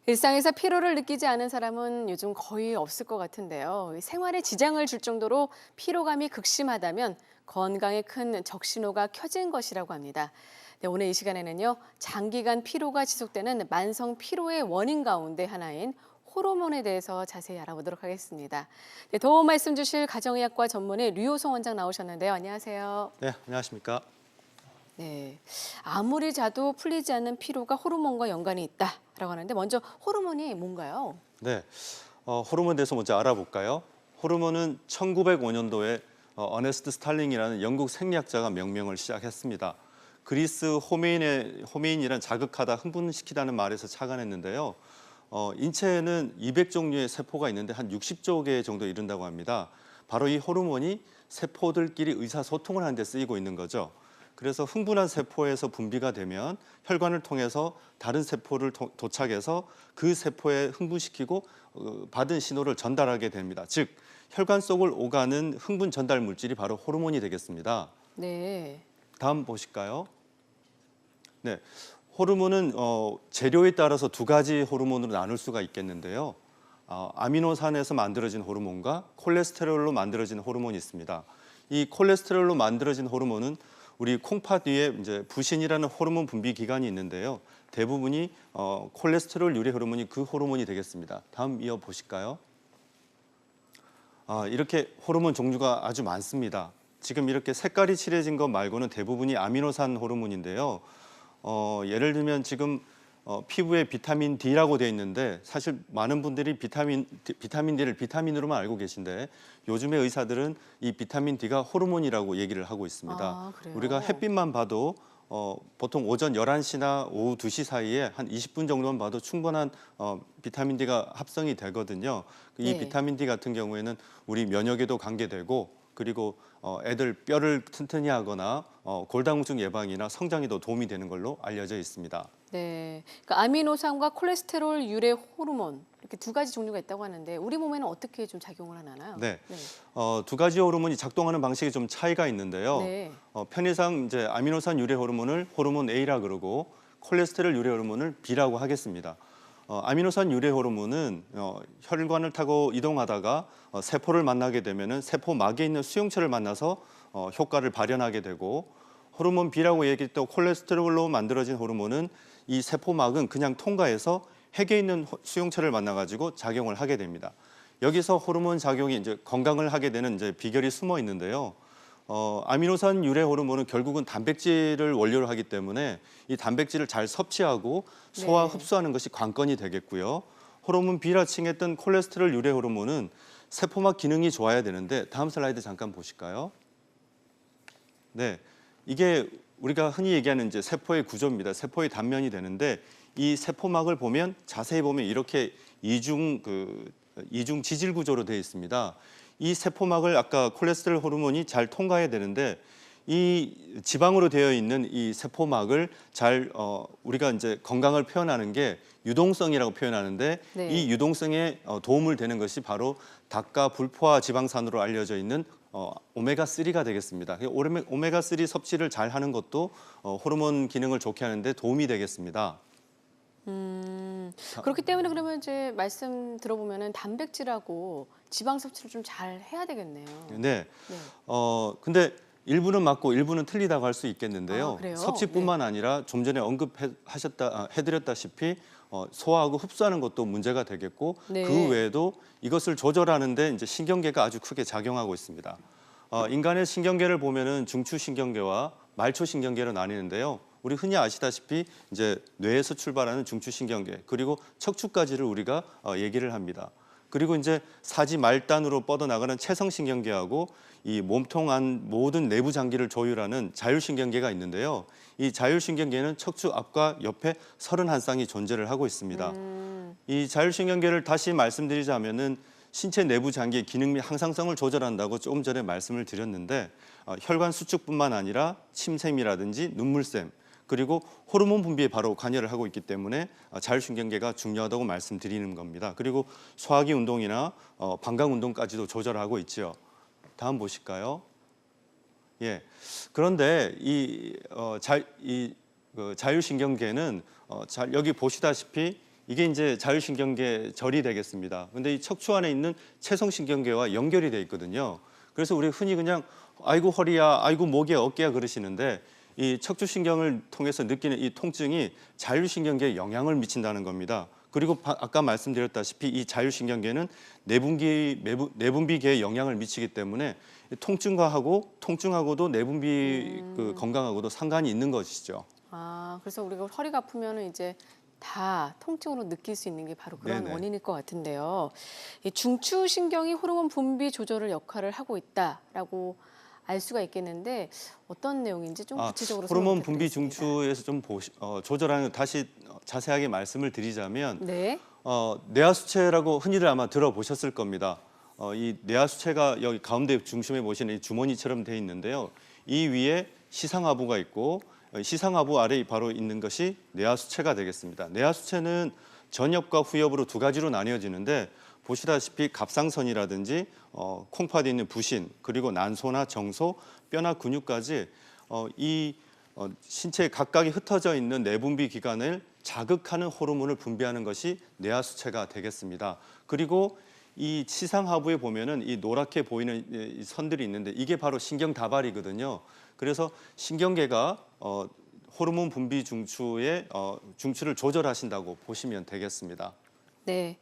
일상에서 피로를 느끼지 않은 사람은 요즘 거의 없을 것 같은데요. 생활에 지장을 줄 정도로 피로감이 극심하다면 건강에 큰 적신호가 켜진 것이라고 합니다. 네, 오늘 이 시간에는요, 장기간 피로가 지속되는 만성 피로의 원인 가운데 하나인 호르몬에 대해서 자세히 알아보도록 하겠습니다. 네, 도움 말씀 주실 가정의학과 전문의 류호성 원장 나오셨는데요. 안녕하세요. 네, 안녕하십니까. 네, 아무리 자도 풀리지 않는 피로가 호르몬과 연관이 있다라고 하는데 먼저 호르몬이 뭔가요? 네, 호르몬에 대해서 먼저 알아볼까요? 호르몬은 1905년도에 어네스트 스탈링이라는 영국 생리학자가 명명을 시작했습니다. 그리스 호메인이란 자극하다, 흥분시키다는 말에서 착안했는데요. 인체에는 200종류의 세포가 있는데 한 60조 개 정도 이른다고 합니다. 바로 이 호르몬이 세포들끼리 의사소통을 하는 데 쓰이고 있는 거죠. 그래서 흥분한 세포에서 분비가 되면 혈관을 통해서 다른 세포를 도착해서 그 세포에 흥분시키고 받은 신호를 전달하게 됩니다. 즉, 혈관 속을 오가는 흥분 전달 물질이 바로 호르몬이 되겠습니다. 네. 다음 보실까요? 네, 호르몬은 재료에 따라서 두 가지 호르몬으로 나눌 수가 있겠는데요. 아미노산에서 만들어진 호르몬과 콜레스테롤로 만들어진 호르몬이 있습니다. 이 콜레스테롤로 만들어진 호르몬은 우리 콩팥 위에 이제 부신이라는 호르몬 분비 기관이 있는데요. 대부분이 콜레스테롤 유래 호르몬이 그 호르몬이 되겠습니다. 다음 이어 보실까요? 이렇게 호르몬 종류가 아주 많습니다. 지금 이렇게 색깔이 칠해진 것 말고는 대부분이 아미노산 호르몬인데요. 예를 들면 지금 피부에 비타민 D라고 되어 있는데 사실 많은 분들이 비타민 D를 비타민으로만 알고 계신데 요즘의 의사들은 이 비타민 D가 호르몬이라고 얘기를 하고 있습니다. 아, 그래요? 우리가 햇빛만 봐도 보통 오전 11시나 오후 2시 사이에 한 20분 정도만 봐도 충분한 비타민 D가 합성이 되거든요. 이 네. 비타민 D 같은 경우에는 우리 면역에도 관계되고 그리고 애들 뼈를 튼튼히 하거나 골다공증 예방이나 성장에도 도움이 되는 걸로 알려져 있습니다. 네. 그러니까 아미노산과 콜레스테롤 유래 호르몬 이렇게 두 가지 종류가 있다고 하는데 우리 몸에는 어떻게 좀 작용을 하나요? 네, 네. 두 가지 호르몬이 작동하는 방식이 좀 차이가 있는데요. 네. 편의상 이제 아미노산 유래 호르몬을 호르몬 A라 그러고 콜레스테롤 유래 호르몬을 B라고 하겠습니다. 아미노산 유래 호르몬은 혈관을 타고 이동하다가 세포를 만나게 되면은 세포막에 있는 수용체를 만나서 효과를 발현하게 되고 호르몬 B라고 얘기했던 콜레스테롤로 만들어진 호르몬은 이 세포막은 그냥 통과해서 핵에 있는 수용체를 만나가지고 작용을 하게 됩니다. 여기서 호르몬 작용이 이제 건강을 하게 되는 이제 비결이 숨어 있는데요. 아미노산 유래 호르몬은 결국은 단백질을 원료로 하기 때문에 이 단백질을 잘 섭취하고 소화, 네. 흡수하는 것이 관건이 되겠고요. 호르몬 B라 칭했던 콜레스테롤 유래 호르몬은 세포막 기능이 좋아야 되는데 다음 슬라이드 잠깐 보실까요? 네, 이게 우리가 흔히 얘기하는 이제 세포의 구조입니다. 세포의 단면이 되는데 이 세포막을 보면 자세히 보면 이렇게 이중 지질 구조로 되어 있습니다. 이 세포막을 아까 콜레스테롤 호르몬이 잘 통과해야 되는데 이 지방으로 되어 있는 이 세포막을 잘 우리가 이제 건강을 표현하는 게 유동성이라고 표현하는데 네. 이 유동성에 도움을 되는 것이 바로 닭과 불포화 지방산으로 알려져 있는 오메가3가 되겠습니다. 오메가3 섭취를 잘 하는 것도 호르몬 기능을 좋게 하는데 도움이 되겠습니다. 그렇기 때문에 그러면 이제 말씀 들어보면은 단백질하고 지방 섭취를 좀 잘 해야 되겠네요. 네. 네. 근데 일부는 맞고 일부는 틀리다고 할 수 아, 있겠는데요. 그래요? 섭취뿐만 아니라 좀 전에 해드렸다시피 소화하고 흡수하는 것도 문제가 되겠고 네. 그 외에도 이것을 조절하는데 이제 신경계가 아주 크게 작용하고 있습니다. 인간의 신경계를 보면은 중추신경계와 말초신경계로 나뉘는데요. 우리 흔히 아시다시피 이제 뇌에서 출발하는 중추신경계 그리고 척추까지를 우리가 얘기를 합니다. 그리고 이제 사지 말단으로 뻗어나가는 체성신경계하고 이 몸통 안 모든 내부 장기를 조율하는 자율신경계가 있는데요. 이 자율신경계는 척추 앞과 옆에 31쌍이 존재를 하고 있습니다. 이 자율신경계를 다시 말씀드리자면은 신체 내부 장기의 기능 및 항상성을 조절한다고 조금 전에 말씀을 드렸는데 혈관 수축뿐만 아니라 침샘이라든지 눈물샘 그리고 호르몬 분비에 바로 관여를 하고 있기 때문에 자율신경계가 중요하다고 말씀드리는 겁니다. 그리고 소화기 운동이나 방광 운동까지도 조절하고 있죠. 다음 보실까요? 예. 그런데 이 자율신경계는 여기 보시다시피 이게 이제 자율신경계 절이 되겠습니다. 근데 이 척추 안에 있는 채성신경계와 연결이 돼 있거든요. 그래서 우리 흔히 그냥 아이고 허리야, 아이고 목이야, 어깨야 그러시는데 이 척추신경을 통해서 느끼는 이 통증이 자율신경계에 영향을 미친다는 겁니다. 그리고 아까 말씀드렸다시피 이 자율신경계는 내분비계에 영향을 미치기 때문에 통증하고도 내분비 건강하고도 상관이 있는 것이죠. 아, 그래서 우리가 허리가 아프면은 이제 다 통증으로 느낄 수 있는 게 바로 그런 네네. 원인일 것 같은데요. 이 중추신경이 호르몬 분비 조절을 역할을 하고 있다라고 알 수가 있겠는데 어떤 내용인지 좀 구체적으로 설명 호르몬 분비 부탁드리겠습니다. 중추에서 좀 조절하는 거 다시 자세하게 말씀을 드리자면 네. 뇌하수체라고 흔히들 아마 들어보셨을 겁니다. 이 뇌하수체가 여기 가운데 중심에 보시는 이 주머니처럼 돼 있는데요. 이 위에 시상하부가 있고 시상하부 아래에 바로 있는 것이 뇌하수체가 되겠습니다. 뇌하수체는 전엽과 후엽으로 두 가지로 나뉘어지는데 보시다시피 갑상선이라든지 콩팥에 있는 부신 그리고 난소나 정소, 뼈나 근육까지 이 신체 각각에 흩어져 있는 내분비 기관을 자극하는 호르몬을 분비하는 것이 뇌하수체가 되겠습니다. 그리고 이 시상하부에 보면은 이 노랗게 보이는 이 선들이 있는데 이게 바로 신경다발이거든요. 그래서 신경계가 호르몬 분비 중추의 중추를 조절하신다고 보시면 되겠습니다. 네.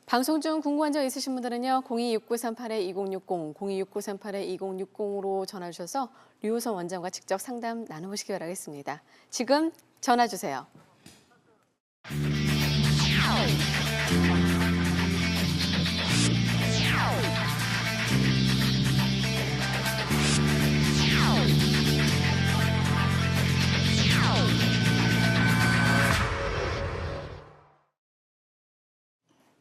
방송 중 궁금한 점 있으신 분들은요. 026938-2060, 026938-2060으로 전화 주셔서 류호선 원장과 직접 상담 나눠보시기 바라겠습니다. 지금 전화 주세요.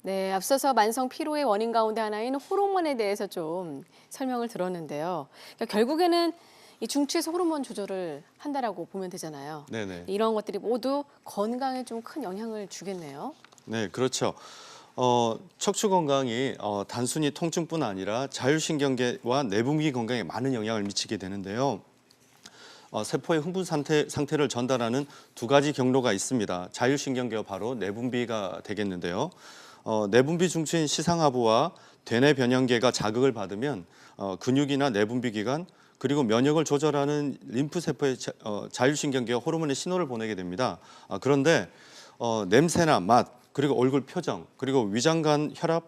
네, 앞서서 만성 피로의 원인 가운데 하나인 호르몬에 대해서 좀 설명을 들었는데요. 그러니까 결국에는 이 중추에서 호르몬 조절을 한다라고 보면 되잖아요. 네네. 이런 것들이 모두 건강에 좀 큰 영향을 주겠네요. 네, 그렇죠. 척추 건강이 단순히 통증뿐 아니라 자율신경계와 내분비 건강에 많은 영향을 미치게 되는데요. 세포의 흥분 상태를 전달하는 두 가지 경로가 있습니다. 자율신경계와 바로 내분비가 되겠는데요. 내분비 중추인 시상하부와 대뇌 변형계가 자극을 받으면 근육이나 내분비 기관 그리고 면역을 조절하는 림프 세포의 자율신경계가 호르몬의 신호를 보내게 됩니다. 그런데 냄새나 맛 그리고 얼굴 표정 그리고 위장관 혈압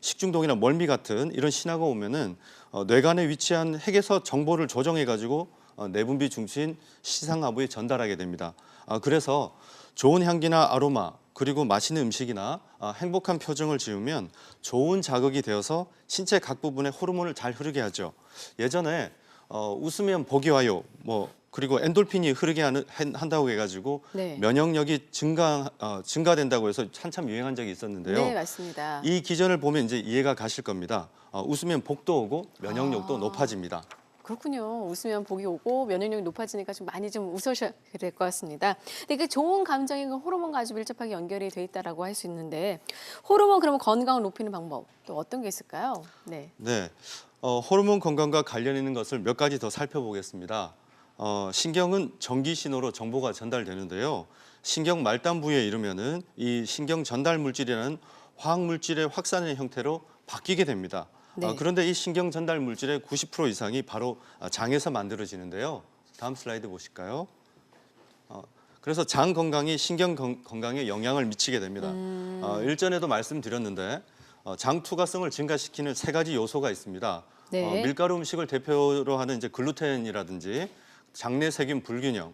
식중독이나 멀미 같은 이런 신호가 오면은 뇌관에 위치한 핵에서 정보를 조정해 가지고 내분비 중추인 시상하부에 전달하게 됩니다. 그래서 좋은 향기나 아로마 그리고 맛있는 음식이나 행복한 표정을 지으면 좋은 자극이 되어서 신체 각 부분에 호르몬을 잘 흐르게 하죠. 예전에 웃으면 복이 와요. 그리고 엔돌핀이 흐르게 한다고 해가지고 네. 면역력이 증가된다고 해서 한참 유행한 적이 있었는데요. 네, 맞습니다. 이 기전을 보면 이제 이해가 가실 겁니다. 웃으면 복도 오고 면역력도 높아집니다. 그렇군요. 웃으면 복이 오고 면역력이 높아지니까 좀 많이 좀 웃으셔야 될 것 같습니다. 근데 그 좋은 감정이 그 호르몬과 아주 밀접하게 연결이 돼 있다라고 할 수 있는데 호르몬 그러면 건강을 높이는 방법 또 어떤 게 있을까요? 네. 네, 호르몬 건강과 관련 있는 것을 몇 가지 더 살펴보겠습니다. 신경은 전기 신호로 정보가 전달되는데요. 신경 말단부에 이르면은 이 신경 전달 물질이라는 화학 물질의 확산의 형태로 바뀌게 됩니다. 네. 그런데 이 신경 전달 물질의 90% 이상이 바로 장에서 만들어지는데요. 다음 슬라이드 보실까요? 그래서 장 건강이 신경 건강에 영향을 미치게 됩니다. 일전에도 말씀드렸는데 장 투과성을 증가시키는 세 가지 요소가 있습니다. 네. 밀가루 음식을 대표로 하는 이제 글루텐이라든지 장내 세균 불균형,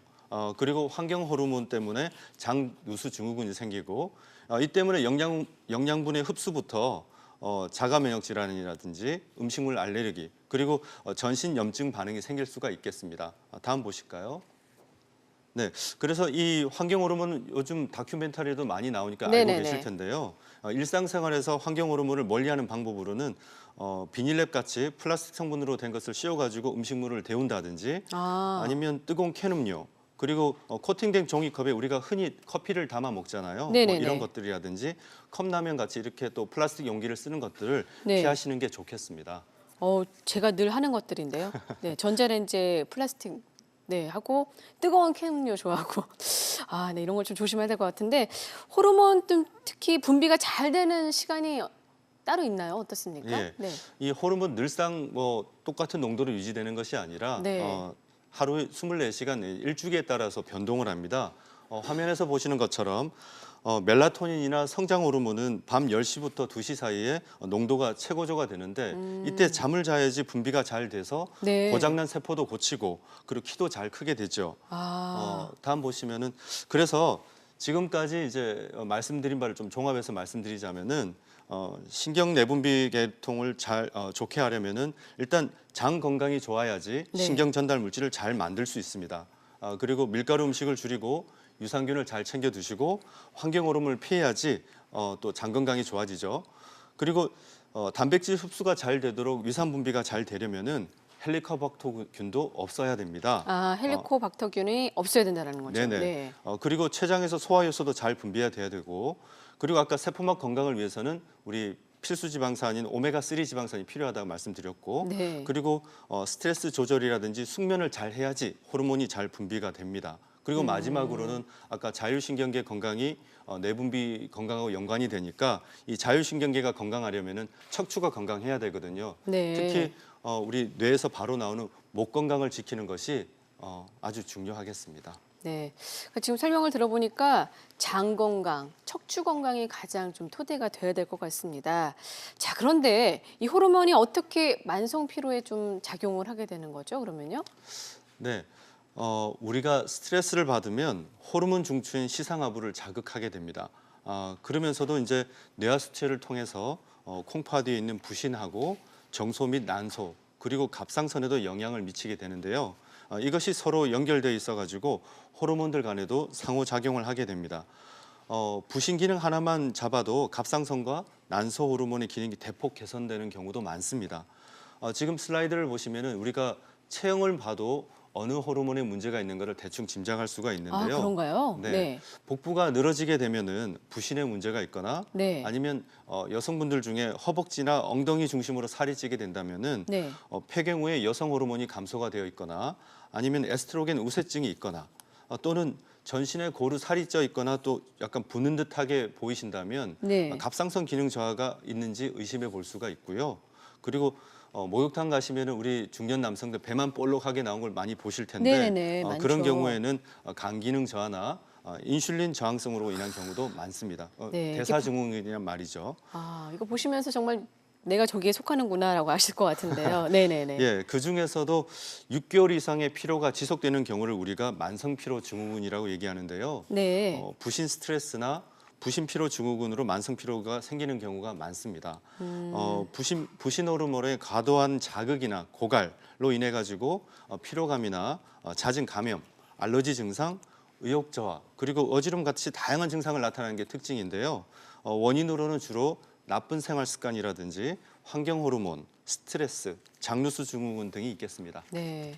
그리고 환경 호르몬 때문에 장 누수 증후군이 생기고 이 때문에 영양분의 흡수부터 자가 면역 질환이라든지 음식물 알레르기 그리고 전신 염증 반응이 생길 수가 있겠습니다. 다음 보실까요? 네, 그래서 이 환경 호르몬은 요즘 다큐멘터리도 많이 나오니까 알고 네네네. 계실 텐데요. 일상생활에서 환경 호르몬을 멀리하는 방법으로는 비닐랩 같이 플라스틱 성분으로 된 것을 씌워가지고 음식물을 데운다든지 아니면 뜨거운 캔 음료 그리고 코팅된 종이컵에 우리가 흔히 커피를 담아 먹잖아요. 네네네. 이런 것들이라든지 컵라면 같이 이렇게 또 플라스틱 용기를 쓰는 것들을 네. 피하시는 게 좋겠습니다. 제가 늘 하는 것들인데요. 네, 전자레인지에 플라스틱 네, 하고 뜨거운 캔 음료 좋아하고 네, 이런 걸 좀 조심해야 될 것 같은데 호르몬 특히 분비가 잘 되는 시간이 따로 있나요? 어떻습니까? 예. 네. 이 호르몬 늘상 뭐 똑같은 농도로 유지되는 것이 아니라 네. 하루에 24시간 일주기에 따라서 변동을 합니다. 화면에서 보시는 것처럼 멜라토닌이나 성장 호르몬은 밤 10시부터 2시 사이에 농도가 최고조가 되는데 이때 잠을 자야지 분비가 잘 돼서 네. 고장난 세포도 고치고 그리고 키도 잘 크게 되죠. 아. 다음 보시면은 그래서 지금까지 이제 말씀드린 바를 좀 종합해서 말씀드리자면은 신경 내분비 계통을 잘 좋게 하려면은 일단 장 건강이 좋아야지 네. 신경 전달 물질을 잘 만들 수 있습니다. 그리고 밀가루 음식을 줄이고 유산균을 잘 챙겨 드시고 환경 호르몬을 피해야지 또 장 건강이 좋아지죠. 그리고 단백질 흡수가 잘 되도록 위산 분비가 잘 되려면은 헬리코박터균도 없어야 됩니다. 헬리코박터균이 없어야 된다는 거죠. 네네. 네. 그리고 췌장에서 소화효소도 잘 분비가 돼야 되고 그리고 아까 세포막 건강을 위해서는 우리 필수 지방산인 오메가3 지방산이 필요하다고 말씀드렸고 네. 그리고 스트레스 조절이라든지 숙면을 잘 해야지 호르몬이 잘 분비가 됩니다. 그리고 마지막으로는 아까 자율신경계 건강이 내분비 건강하고 연관이 되니까 이 자율신경계가 건강하려면은 척추가 건강해야 되거든요. 네. 특히 우리 뇌에서 바로 나오는 목 건강을 지키는 것이 아주 중요하겠습니다. 네. 그러니까 지금 설명을 들어보니까 장 건강, 척추 건강이 가장 좀 토대가 돼야 될 것 같습니다. 자, 그런데 이 호르몬이 어떻게 만성 피로에 좀 작용을 하게 되는 거죠? 그러면요? 네. 우리가 스트레스를 받으면 호르몬 중추인 시상하부를 자극하게 됩니다. 그러면서도 이제 뇌하수체를 통해서 콩파디에 있는 부신하고 정소 및 난소 그리고 갑상선에도 영향을 미치게 되는데요. 이것이 서로 연결되어 있어가지고 호르몬들 간에도 상호작용을 하게 됩니다. 부신 기능 하나만 잡아도 갑상선과 난소 호르몬의 기능이 대폭 개선되는 경우도 많습니다. 지금 슬라이드를 보시면은 우리가 체형을 봐도 어느 호르몬에 문제가 있는 것을 대충 짐작할 수가 있는데요. 그런가요? 네. 네. 복부가 늘어지게 되면은 부신에 문제가 있거나 네. 아니면 여성분들 중에 허벅지나 엉덩이 중심으로 살이 찌게 된다면은 네. 폐경 후에 여성 호르몬이 감소가 되어 있거나 아니면 에스트로겐 우세증이 있거나 또는 전신에 고루 살이 쪄 있거나 또 약간 부는 듯하게 보이신다면 네. 갑상선 기능 저하가 있는지 의심해 볼 수가 있고요. 그리고 목욕탕 가시면은 우리 중년 남성들 배만 볼록하게 나온 걸 많이 보실 텐데 네네네, 그런 많죠. 경우에는 간 기능 저하나 인슐린 저항성으로 인한 경우도 많습니다. 네, 대사증후군이란 말이죠. 이거 보시면서 정말 내가 저기에 속하는구나라고 아실 것 같은데요. 네네네. 예, 그 중에서도 6개월 이상의 피로가 지속되는 경우를 우리가 만성 피로 증후군이라고 얘기하는데요. 네. 부신 스트레스나 부신 피로 증후군으로 만성 피로가 생기는 경우가 많습니다. 부신 호르몬의 과도한 자극이나 고갈로 인해 가지고 피로감이나 잦은 감염, 알러지 증상, 의욕 저하, 그리고 어지럼 같이 다양한 증상을 나타내는 게 특징인데요. 원인으로는 주로 나쁜 생활 습관이라든지 환경 호르몬, 스트레스, 장루수 증후군 등이 있겠습니다. 네.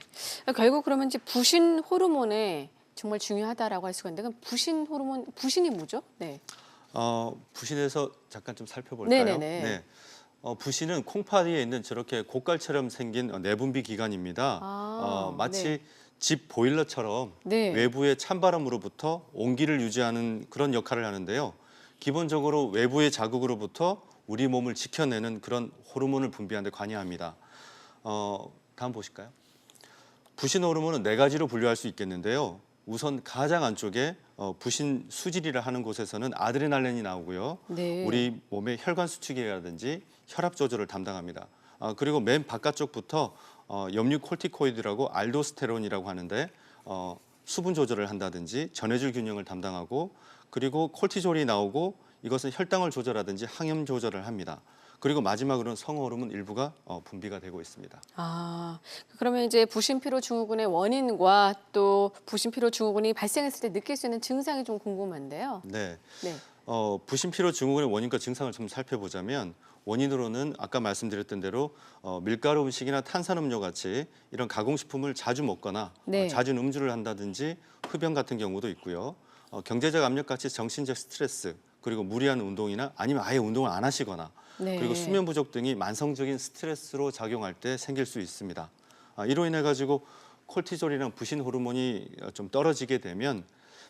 결국 그러면 이제 부신 호르몬에 정말 중요하다라고 할 수가 있는데 그럼 부신 호르몬, 부신이 뭐죠? 네. 부신에서 잠깐 좀 살펴볼까요? 네네네. 네. 부신은 콩파디에 있는 저렇게 고깔처럼 생긴 내분비 기관입니다. 마치 네. 집 보일러처럼 네. 외부의 찬바람으로부터 온기를 유지하는 그런 역할을 하는데요. 기본적으로 외부의 자극으로부터 우리 몸을 지켜내는 그런 호르몬을 분비하는 데 관여합니다. 다음 보실까요? 부신 호르몬은 4가지로 분류할 수 있겠는데요. 우선 가장 안쪽에 부신 수질이라 하는 곳에서는 아드레날린이 나오고요. 네. 우리 몸의 혈관 수축이라든지 혈압 조절을 담당합니다. 그리고 맨 바깥쪽부터 염류 콜티코이드라고 알도스테론이라고 하는데 수분 조절을 한다든지 전해질 균형을 담당하고 그리고 콜티졸이 나오고 이것은 혈당을 조절하든지 항염 조절을 합니다. 그리고 마지막으로는 성호르몬 일부가 분비가 되고 있습니다. 그러면 이제 부신피로 증후군의 원인과 또 부신피로 증후군이 발생했을 때 느낄 수 있는 증상이 좀 궁금한데요. 네. 네. 부신피로 증후군의 원인과 증상을 좀 살펴보자면 원인으로는 아까 말씀드렸던 대로 밀가루 음식이나 탄산음료 같이 이런 가공식품을 자주 먹거나 네. 잦은 음주를 한다든지 흡연 같은 경우도 있고요. 경제적 압력 같이 정신적 스트레스 그리고 무리한 운동이나 아니면 아예 운동을 안 하시거나 네. 그리고 수면 부족 등이 만성적인 스트레스로 작용할 때 생길 수 있습니다. 이로 인해 가지고 콜티졸이랑 부신 호르몬이 좀 떨어지게 되면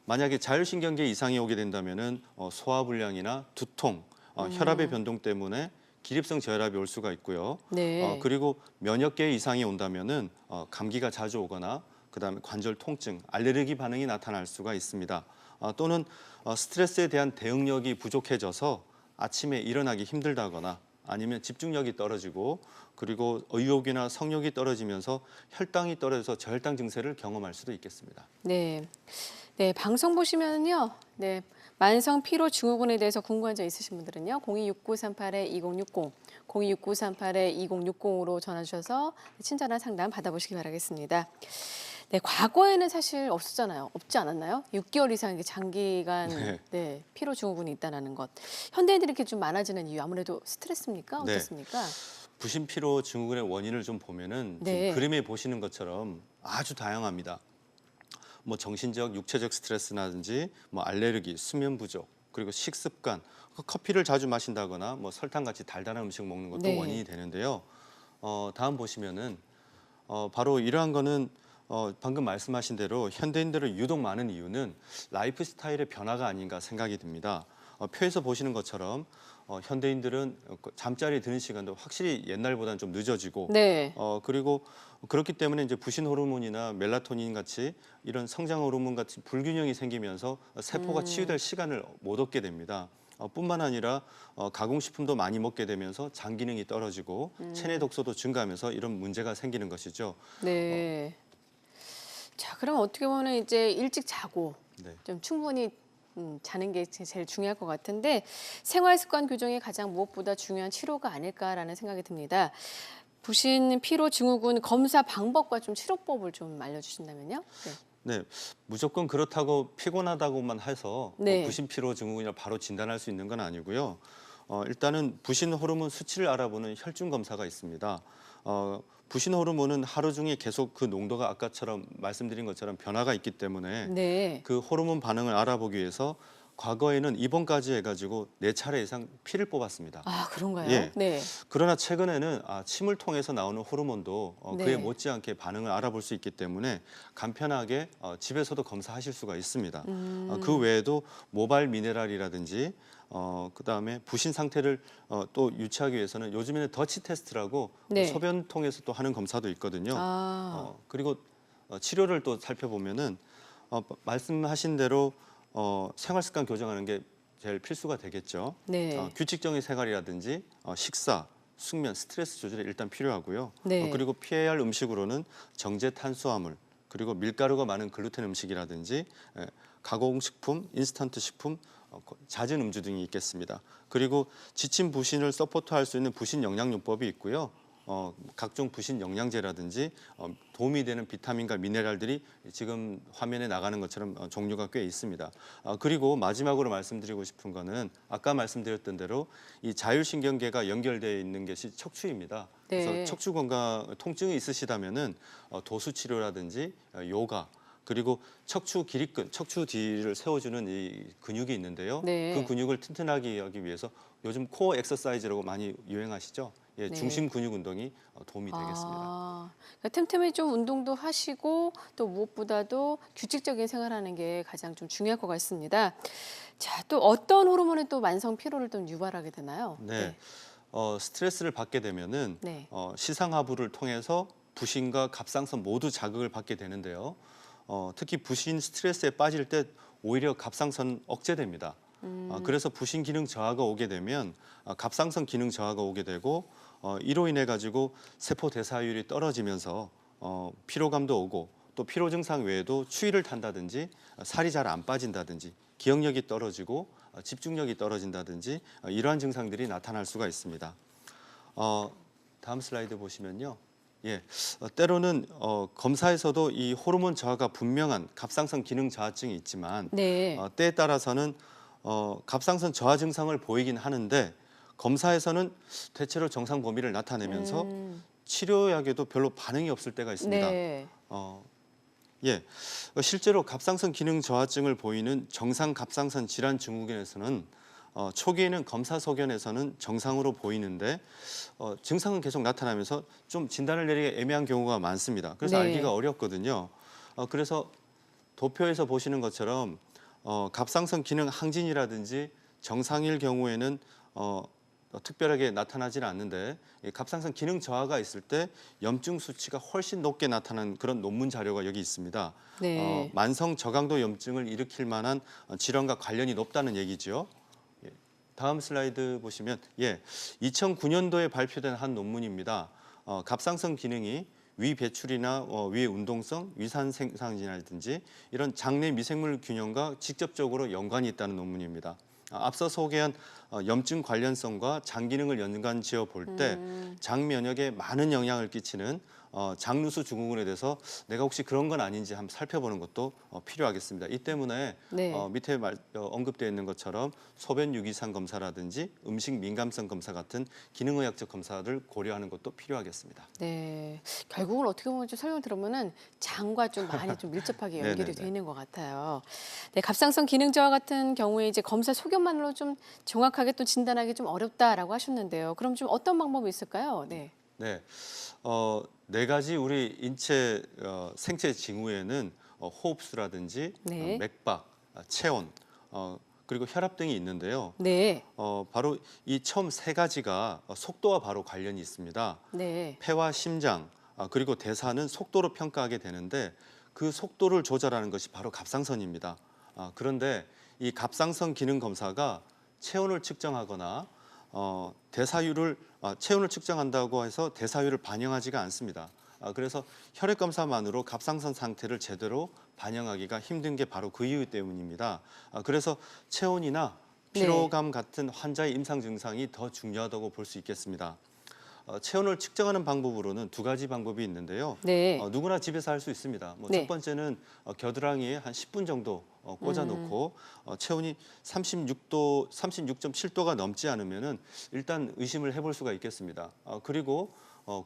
만약에 자율신경계 이상이 오게 된다면은 소화불량이나 두통, 혈압의 변동 때문에 기립성 저혈압이 올 수가 있고요. 네. 그리고 면역계 이상이 온다면은 감기가 자주 오거나 그다음에 관절 통증, 알레르기 반응이 나타날 수가 있습니다. 또는 스트레스에 대한 대응력이 부족해져서 아침에 일어나기 힘들다거나 아니면 집중력이 떨어지고 그리고 의욕이나 성욕이 떨어지면서 혈당이 떨어져서 저혈당 증세를 경험할 수도 있겠습니다. 네. 네, 방송 보시면요. 네. 만성 피로 증후군에 대해서 궁금한 점 있으신 분들은요. 026938-2060, 026938-2060으로 전화 주셔서 친절한 상담 받아보시기 바라겠습니다. 네, 과거에는 사실 없었잖아요. 없지 않았나요? 6개월 이상 이게 장기간 네. 네, 피로 증후군이 있다는 것. 현대인들이 이렇게 좀 많아지는 이유 아무래도 스트레스입니까? 네. 어떻습니까? 부신 피로 증후군의 원인을 좀 보면은 네. 지금 그림에 보시는 것처럼 아주 다양합니다. 뭐 정신적, 육체적 스트레스라든지 뭐 알레르기, 수면 부족, 그리고 식습관, 커피를 자주 마신다거나 뭐 설탕 같이 달달한 음식 먹는 것도 네. 원인이 되는데요. 다음 보시면은 바로 이러한 거는 방금 말씀하신 대로 현대인들은 유독 많은 이유는 라이프 스타일의 변화가 아닌가 생각이 듭니다. 표에서 보시는 것처럼 현대인들은 잠자리에 드는 시간도 확실히 옛날보다는 좀 늦어지고 네. 그리고 그렇기 때문에 이제 부신 호르몬이나 멜라토닌 같이 이런 성장 호르몬 같이 불균형이 생기면서 세포가 치유될 시간을 못 얻게 됩니다. 뿐만 아니라 가공식품도 많이 먹게 되면서 장 기능이 떨어지고 체내 독소도 증가하면서 이런 문제가 생기는 것이죠. 네. 자, 그럼 어떻게 보면 이제 일찍 자고 네. 좀 충분히 자는 게 제일 중요할 것 같은데 생활 습관 교정이 가장 무엇보다 중요한 치료가 아닐까라는 생각이 듭니다. 부신 피로 증후군 검사 방법과 좀 치료법을 좀 알려주신다면요? 네, 무조건 그렇다고 피곤하다고만 해서 네. 부신 피로 증후군이라 바로 진단할 수 있는 건 아니고요. 일단은 부신 호르몬 수치를 알아보는 혈중 검사가 있습니다. 부신 호르몬은 하루 중에 계속 그 농도가 아까처럼 말씀드린 것처럼 변화가 있기 때문에 네. 그 호르몬 반응을 알아보기 위해서 과거에는 입원까지 해가지고 4차례 이상 피를 뽑았습니다. 아, 그런가요? 예. 네. 그러나 최근에는 침을 통해서 나오는 호르몬도 그에 네. 못지않게 반응을 알아볼 수 있기 때문에 간편하게 집에서도 검사하실 수가 있습니다. 그 외에도 모발 미네랄이라든지 그다음에 부신 상태를 또 유추하기 위해서는 요즘에는 더치 테스트라고 네. 소변통에서 또 하는 검사도 있거든요. 아, 그리고 치료를 또 살펴보면은 말씀하신 대로 생활 습관 교정하는 게 제일 필수가 되겠죠. 네. 규칙적인 생활이라든지 식사, 숙면, 스트레스 조절이 일단 필요하고요. 네. 그리고 피해야 할 음식으로는 정제 탄수화물, 그리고 밀가루가 많은 글루텐 음식이라든지 가공식품, 인스턴트 식품, 잦은 음주 등이 있겠습니다. 그리고 지친 부신을 서포트할 수 있는 부신 영양요법이 있고요. 각종 부신 영양제라든지 도움이 되는 비타민과 미네랄들이 지금 화면에 나가는 것처럼 종류가 꽤 있습니다. 그리고 마지막으로 말씀드리고 싶은 거는 아까 말씀드렸던 대로 이 자율신경계가 연결되어 있는 것이 척추입니다. 네. 그래서 척추 건강 통증이 있으시다면은 도수 치료라든지 요가 그리고 척추 기립근, 척추 뒤를 세워주는 이 근육이 있는데요. 네. 그 근육을 튼튼하게 하기 위해서 요즘 코어 엑서사이즈라고 많이 유행하시죠? 예, 네. 중심 근육 운동이 도움이 되겠습니다. 아, 그러니까 틈틈이 좀 운동도 하시고 또 무엇보다도 규칙적인 생활하는 게 가장 좀 중요할 것 같습니다. 자, 또 어떤 호르몬이 또 만성 피로를 좀 유발하게 되나요? 네, 스트레스를 받게 되면은 네. 시상하부를 통해서 부신과 갑상선 모두 자극을 받게 되는데요. 특히 부신 스트레스에 빠질 때 오히려 갑상선 억제됩니다. 그래서 부신 기능 저하가 오게 되면 갑상선 기능 저하가 오게 되고 이로 인해 가지고 세포 대사율이 떨어지면서 피로감도 오고 또 피로 증상 외에도 추위를 탄다든지 살이 잘 안 빠진다든지 기억력이 떨어지고 집중력이 떨어진다든지 이러한 증상들이 나타날 수가 있습니다. 다음 슬라이드 보시면요. 예, 때로는 검사에서도 이 호르몬 저하가 분명한 갑상선 기능 저하증이 있지만 네. 때에 따라서는 갑상선 저하 증상을 보이긴 하는데 검사에서는 대체로 정상 범위를 나타내면서 치료약에도 별로 반응이 없을 때가 있습니다. 네. 예, 실제로 갑상선 기능 저하증을 보이는 정상 갑상선 질환 증후군에서는 초기에는 검사 소견에서는 정상으로 보이는데 증상은 계속 나타나면서 좀 진단을 내리기 애매한 경우가 많습니다. 그래서 네. 알기가 어렵거든요. 그래서 도표에서 보시는 것처럼 갑상선 기능 항진이라든지 정상일 경우에는 특별하게 나타나지는 않는데 이 갑상선 기능 저하가 있을 때 염증 수치가 훨씬 높게 나타나는 그런 논문 자료가 여기 있습니다. 네. 만성 저강도 염증을 일으킬 만한 질환과 관련이 높다는 얘기죠. 예, 다음 슬라이드 보시면 2009년도에 발표된 한 논문입니다. 갑상선 기능이 위 배출이나 위의 운동성, 위산 생산이라든지 이런 장내 미생물 균형과 직접적으로 연관이 있다는 논문입니다. 앞서 소개한 염증 관련성과 장 기능을 연관 지어 볼 때 장 면역에 많은 영향을 끼치는 장누수 증후군에 대해서 내가 혹시 그런 건 아닌지 한번 살펴보는 것도 필요하겠습니다. 이 때문에 네. 밑에 언급되어 있는 것처럼 소변 유기산 검사라든지 음식 민감성 검사 같은 기능의학적 검사를 고려하는 것도 필요하겠습니다. 네. 결국은 어떻게 보면 좀 설명 들으면은 장과 좀 많이 좀 밀접하게 연결이 네네네. 돼 있는 것 같아요. 네, 갑상선 기능 저하 같은 경우에 이제 검사 소견만으로 좀 정확하게 또 진단하기 좀 어렵다라고 하셨는데요. 그럼 좀 어떤 방법이 있을까요? 네. 네, 네 가지 우리 인체 생체 징후에는 호흡수라든지 네. 맥박, 체온, 그리고 혈압 등이 있는데요. 네. 바로 이 처음 세 가지가 속도와 바로 관련이 있습니다. 네. 폐와 심장, 그리고 대사는 속도로 평가하게 되는데 그 속도를 조절하는 것이 바로 갑상선입니다. 그런데 이 갑상선 기능 검사가 체온을 측정하거나 대사율을 체온을 측정한다고 해서 대사율을 반영하지가 않습니다. 그래서 혈액 검사만으로 갑상선 상태를 제대로 반영하기가 힘든 게 바로 그 이유 때문입니다. 그래서 체온이나 피로감 같은 환자의 임상 증상이 더 중요하다고 볼 수 있겠습니다. 체온을 측정하는 방법으로는 두 가지 방법이 있는데요. 네. 누구나 집에서 할 수 있습니다. 네. 첫 번째는 겨드랑이에 한 10분 정도 꽂아놓고 체온이 36도, 36.7도가 넘지 않으면은 일단 의심을 해볼 수가 있겠습니다. 그리고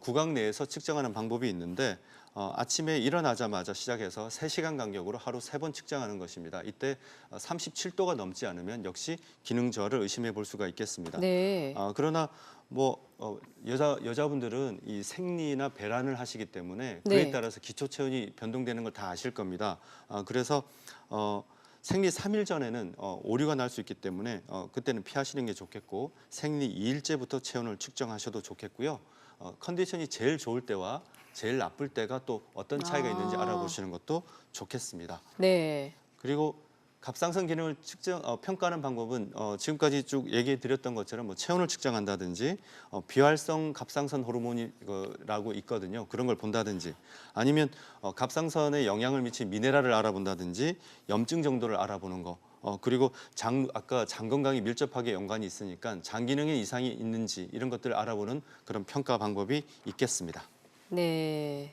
구강 내에서 측정하는 방법이 있는데 아침에 일어나자마자 시작해서 3시간 간격으로 하루 3번 측정하는 것입니다. 이때 37도가 넘지 않으면 역시 기능 저하를 의심해 볼 수가 있겠습니다. 네. 그러나 여자분들은 이 생리나 배란을 하시기 때문에 네. 그에 따라서 기초 체온이 변동되는 걸 다 아실 겁니다. 그래서 생리 3일 전에는 오류가 날 수 있기 때문에 그때는 피하시는 게 좋겠고 생리 2일째부터 체온을 측정하셔도 좋겠고요. 컨디션이 제일 좋을 때와 제일 나쁠 때가 또 어떤 차이가 있는지 알아보시는 것도 좋겠습니다. 네. 그리고 갑상선 기능을 평가하는 방법은 지금까지 쭉 얘기해 드렸던 것처럼 체온을 측정한다든지 비활성 갑상선 호르몬이라고 있거든요. 그런 걸 본다든지 아니면 갑상선에 영향을 미친 미네랄을 알아본다든지 염증 정도를 알아보는 거. 그리고 아까 장 건강이 밀접하게 연관이 있으니까 장 기능에 이상이 있는지 이런 것들을 알아보는 그런 평가 방법이 있겠습니다. 네.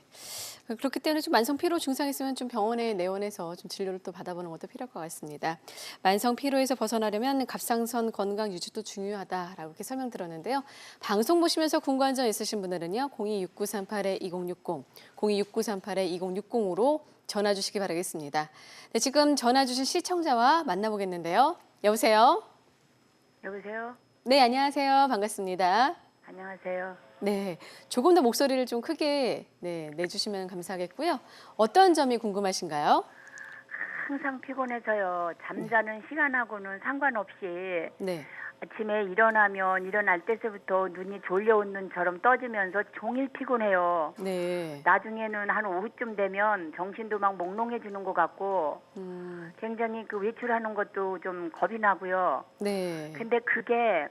그렇기 때문에 좀 만성 피로 증상 있으면 좀 병원에 내원해서 좀 진료를 또 받아보는 것도 필요할 것 같습니다. 만성 피로에서 벗어나려면 갑상선 건강 유지도 중요하다라고 이렇게 설명 들었는데요. 방송 보시면서 궁금한 점 있으신 분들은요. 026938-2060, 026938-2060으로 전화 주시기 바라겠습니다. 네, 지금 전화 주신 시청자와 만나보겠는데요. 여보세요? 여보세요? 네, 안녕하세요. 반갑습니다. 안녕하세요. 네, 조금 더 목소리를 좀 크게 내주시면 감사하겠고요. 어떤 점이 궁금하신가요? 항상 피곤해서요. 잠자는 시간하고는 상관없이 네, 아침에 일어날 때서부터 눈이 졸려온 눈처럼 떠지면서 종일 피곤해요. 네, 나중에는 한 오후쯤 되면 정신도 막 몽롱해지는 것 같고 굉장히 그 외출하는 것도 좀 겁이 나고요. 네. 근데 그게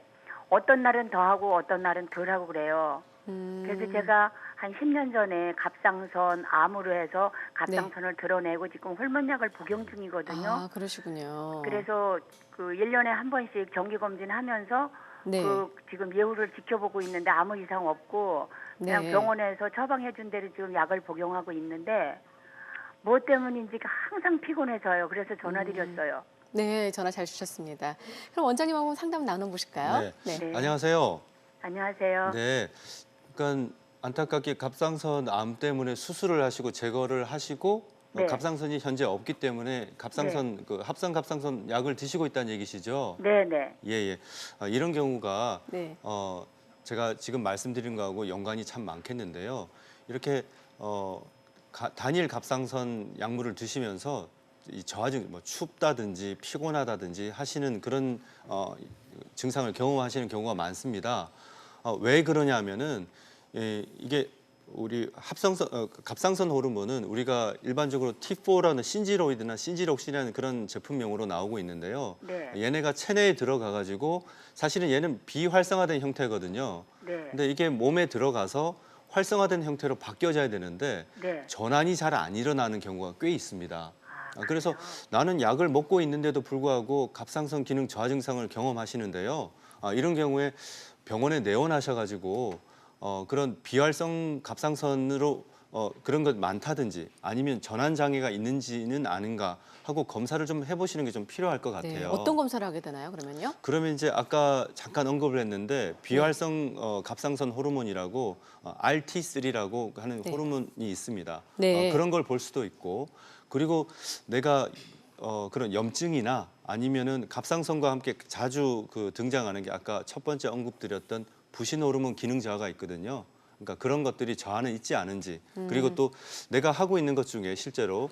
어떤 날은 더 하고 어떤 날은 덜 하고 그래요. 그래서 제가 한 10년 전에 갑상선 암으로 해서 갑상선을 드러내고 지금 호르몬약을 복용 중이거든요. 아, 그러시군요. 그래서 그 1년에 한 번씩 정기 검진하면서 네, 그 지금 예후를 지켜보고 있는데 아무 이상 없고 그냥 네. 병원에서 처방해 준 대로 지금 약을 복용하고 있는데 뭐 때문인지 항상 피곤해서요. 그래서 전화드렸어요. 네, 전화 잘 주셨습니다. 그럼 원장님 한번 상담 나눠보실까요? 네. 네. 안녕하세요. 안녕하세요. 네, 그러니까 안타깝게 갑상선 암 때문에 수술을 하시고 제거를 하시고 네. 갑상선이 현재 없기 때문에 갑상선 그 합성 갑상선 약을 드시고 있다는 얘기시죠? 네, 네. 예. 이런 경우가 네. 제가 지금 말씀드린 거하고 연관이 참 많겠는데요. 이렇게 단일 갑상선 약물을 드시면서 이 저하증, 뭐 춥다든지 피곤하다든지 하시는 그런 증상을 경험하시는 경우가 많습니다. 왜 그러냐면은 이게 우리 갑상선 호르몬은 우리가 일반적으로 T4라는 신지로이드나 신지록신이라는 그런 제품명으로 나오고 있는데요. 네. 얘네가 체내에 들어가 가지고 사실은 얘는 비활성화된 형태거든요. 네. 근데 이게 몸에 들어가서 활성화된 형태로 바뀌어져야 되는데 네. 전환이 잘 안 일어나는 경우가 꽤 있습니다. 그래서 그래요? 나는 약을 먹고 있는데도 불구하고 갑상선 기능 저하 증상을 경험하시는데요. 이런 경우에 병원에 내원하셔가지고 그런 비활성 갑상선으로 그런 것 많다든지 아니면 전환 장애가 있는지는 아는가 하고 검사를 좀 해보시는 게 좀 필요할 것 같아요. 네. 어떤 검사를 하게 되나요, 그러면요? 그러면 이제 아까 잠깐 언급을 했는데 비활성 갑상선 호르몬이라고 RT3라고 하는 네. 호르몬이 있습니다. 네. 그런 걸 볼 수도 있고 그리고 내가 그런 염증이나 아니면은 갑상선과 함께 자주 등장하는 게 아까 첫 번째 언급드렸던 부신 호르몬 기능 저하가 있거든요. 그러니까 그런 것들이 저하는 있지 않은지 그리고 또 내가 하고 있는 것 중에 실제로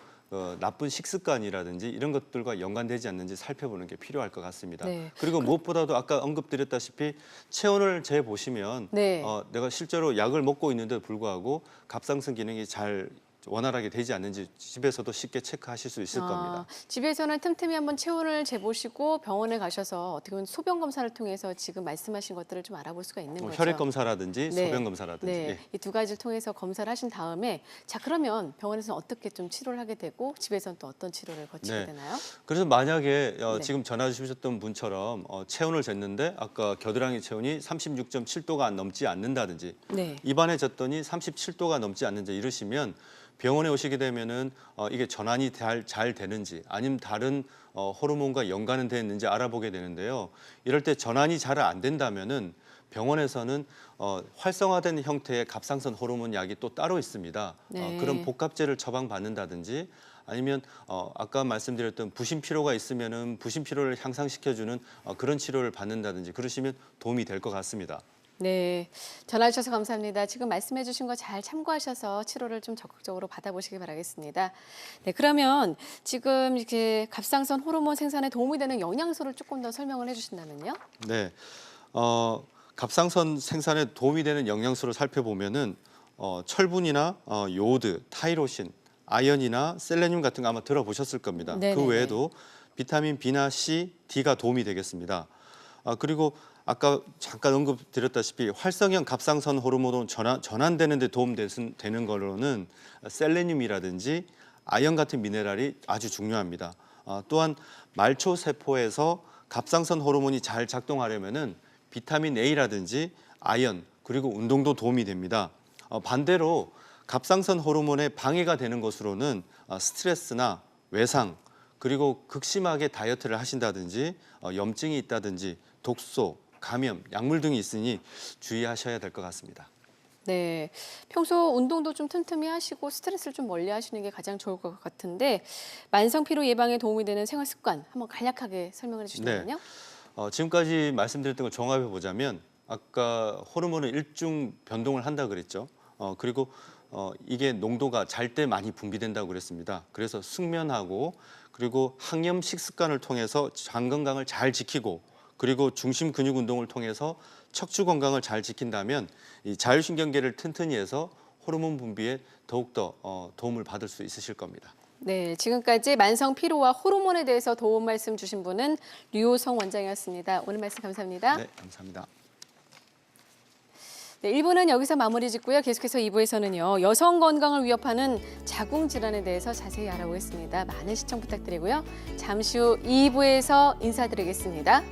나쁜 식습관이라든지 이런 것들과 연관되지 않는지 살펴보는 게 필요할 것 같습니다. 네. 그리고 무엇보다도 아까 언급드렸다시피 체온을 재보시면 네. 내가 실제로 약을 먹고 있는데도 불구하고 갑상선 기능이 잘 원활하게 되지 않는지 집에서도 쉽게 체크하실 수 있을 겁니다. 집에서는 틈틈이 한번 체온을 재보시고 병원에 가셔서 어떻게 보면 소변 검사를 통해서 지금 말씀하신 것들을 좀 알아볼 수가 있는 거죠. 혈액 검사라든지 네. 소변 검사라든지. 네, 예. 이 두 가지를 통해서 검사를 하신 다음에 자 그러면 병원에서는 어떻게 좀 치료를 하게 되고 집에서는 또 어떤 치료를 거치게 네. 되나요? 그래서 만약에 네. 지금 전화 주셨던 분처럼 체온을 쟀는데 아까 겨드랑이 체온이 36.7도가 넘지 않는다든지 네. 입안에 쟀더니 37도가 넘지 않는지 이러시면 병원에 오시게 되면은 이게 전환이 잘 되는지 아니면 다른 호르몬과 연관은 되는지 알아보게 되는데요. 이럴 때 전환이 잘 안 된다면은 병원에서는 활성화된 형태의 갑상선 호르몬 약이 또 따로 있습니다. 네. 그런 복합제를 처방받는다든지 아니면 아까 말씀드렸던 부신 피로가 있으면은 부신 피로를 향상시켜주는 그런 치료를 받는다든지 그러시면 도움이 될 것 같습니다. 네, 전화 주셔서 감사합니다. 지금 말씀해 주신 거 잘 참고하셔서 치료를 좀 적극적으로 받아보시기 바라겠습니다. 네, 그러면 지금 이렇게 갑상선 호르몬 생산에 도움이 되는 영양소를 조금 더 설명을 해주신다면요? 네, 갑상선 생산에 도움이 되는 영양소를 살펴보면은 철분이나 요오드, 타이로신, 아연이나 셀레늄 같은 거 아마 들어보셨을 겁니다. 네네네. 그 외에도 비타민 B나 C, D가 도움이 되겠습니다. 그리고 아까 잠깐 언급드렸다시피 활성형 갑상선 호르몬으로 전환되는 데 도움되는 거로는 셀레늄이라든지 아연 같은 미네랄이 아주 중요합니다. 또한 말초 세포에서 갑상선 호르몬이 잘 작동하려면은 비타민 A라든지 아연 그리고 운동도 도움이 됩니다. 반대로 갑상선 호르몬에 방해가 되는 것으로는 스트레스나 외상 그리고 극심하게 다이어트를 하신다든지 염증이 있다든지 독소, 감염, 약물 등이 있으니 주의하셔야 될 것 같습니다. 네, 평소 운동도 좀 틈틈이 하시고 스트레스를 좀 멀리 하시는 게 가장 좋을 것 같은데 만성 피로 예방에 도움이 되는 생활 습관 한번 간략하게 설명을 해주신다면요? 지금까지 말씀드렸던 걸 종합해 보자면 아까 호르몬은 일중 변동을 한다 그랬죠. 그리고 이게 농도가 잘 때 많이 분비된다고 그랬습니다. 그래서 숙면하고 그리고 항염 식습관을 통해서 장 건강을 잘 지키고 그리고 중심 근육 운동을 통해서 척추 건강을 잘 지킨다면 이 자율신경계를 튼튼히 해서 호르몬 분비에 더욱더 도움을 받을 수 있으실 겁니다. 네, 지금까지 만성 피로와 호르몬에 대해서 도움 말씀 주신 분은 류호성 원장이었습니다. 오늘 말씀 감사합니다. 네, 감사합니다. 네, 1부는 여기서 마무리 짓고요. 계속해서 2부에서는요. 여성 건강을 위협하는 자궁 질환에 대해서 자세히 알아보겠습니다. 많은 시청 부탁드리고요. 잠시 후 2부에서 인사드리겠습니다.